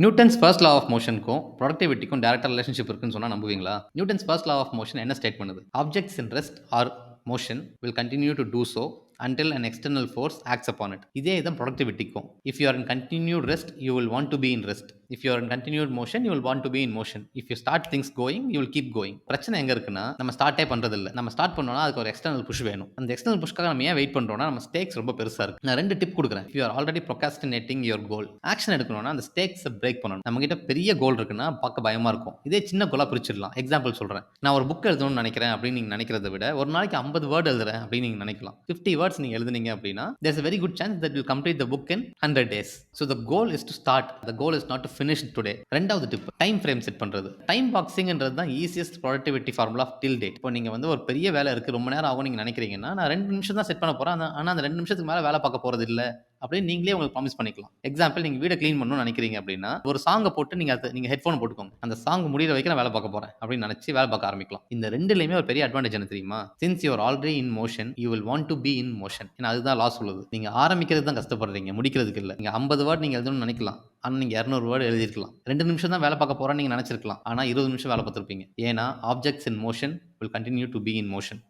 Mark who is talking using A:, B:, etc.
A: Newton's first law of மோஷனுக்கும் ப்ரொடக்டிவிட்டிக்கும் டேரக்டா ரிலேஷன்ஷிப் இருக்குன்னு சொன்னா நம்புவீங்களா? Newton's first law of motion என்ன ஸ்டேட் பண்ணுது? Objects in rest or motion will continue to do so until an external force acts upon it. இதே தான் ப்ரொடக்டிவிட்டிக்கும். If you are in continued rest, you will want to be in rest. If you are in continued motion, you will want to be in motion. If you start things going, you will keep going. பிரச்சனை எங்க இருக்குன்னா, நம்ம ஸ்டார்ட்டே பண்றது இல்ல. நம்ம start பண்ணோம்னா அதுக்கு ஒரு எக்ஸ்டர்னல் புஷ் வேணும். அந்த எக்ஸ்டர்னல் புஷ்க்காக நம்ம ஏன் வெயிட் பண்றோம்னா, நம்ம ஸ்டேக்ஸ் ரொம்ப பெருசா இருக்கு. நான் 2 டிப் குடுக்குறேன். If you are already procrastinating your goal, action எடுக்கணும்னா அந்த ஸ்டேக்ஸை பிரேக் பண்ணணும். நம்ம கிட்ட பெரிய கோல் இருக்குன்னா பார்க்க பயமா இருக்கும். இதே சின்ன கோலா பிரிச்சிடலாம். எக்ஸாம்பிள் சொல்றேன். நான் ஒரு புக் எழுதணும்னு நினைக்கிறேன் அப்படின்னு நீங்க நினைக்கிறத விட, ஒரு நாளைக்கு 50 வேர்ட் எழுதுறேன் அப்படின்னு நீங்க நினைக்கலாம். 50 வேர்ட்ஸ் நீங்க எழுதுனீங்க அப்படின்னா, there's a very good chance that you'll complete the book in 100 days. So the goal is to start. The goal is not to finish today. ரெண்டாவது டிப், டைம் ஃப்ரேம் செட் பண்றது. Time பாக்ஸிங்ன்றது தான் easiest productivity formula of till date. இப்போ நீங்க ஒரு பெரிய வேலை இருக்கு, ரொம்ப நேரம் ஆகும் நீங்க நினைக்கிறீங்கன்னா, நான் 2 நிமிஷம் தான் செட் பண்ண போறேன். ஆனா அந்த 2 நிமிஷத்துக்கு மேல வேலை பார்க்க போறது இல்ல அப்படின்னு நீங்களே உங்களுக்கு ப்ராமிஸ் பண்ணிக்கலாம். எக்ஸாம்பிள், நீங்க வீட க்ளீன் பண்ணணும்னு நினைக்கிறீங்க அப்படின்னா, ஒரு சாங்கை போட்டு நீங்க ஹெட்ஃபோன் போட்டுக்கோங்க. அந்த சாங் முடிகிற வரைக்கும் நான் வேலை பார்க்க போறேன் அப்படின்னு நினைச்சு வேலை பார்க்க ஆரம்பிக்கலாம். இந்த ரெண்டுலயுமே ஒரு பெரிய அட்வான்டேஜ் என்ன தெரியுமா? Since you are already in motion, you will want to be in motion. ஏன்னா அதுதான் லா சொல்லுது. நீங்க ஆரம்பிக்கிறது தான் கஷ்டப்படுறீங்க, முடிக்கிறதுக்கு இல்லை. நீங்க 50 வேர்ட் நீங்க எழுதணும்னு நினைக்கலாம், ஆனா நீங்க 200 வேர்ட் எழுதிருக்கலாம். 2 நிமிஷம் தான் வேலை பார்க்க போறேன்னு நீங்க நினைச்சிருக்கலாம், ஆனா 20 நிமிஷம் வேலை பார்த்திருப்பீங்க. ஏன்னா objects in motion will continue to be in motion.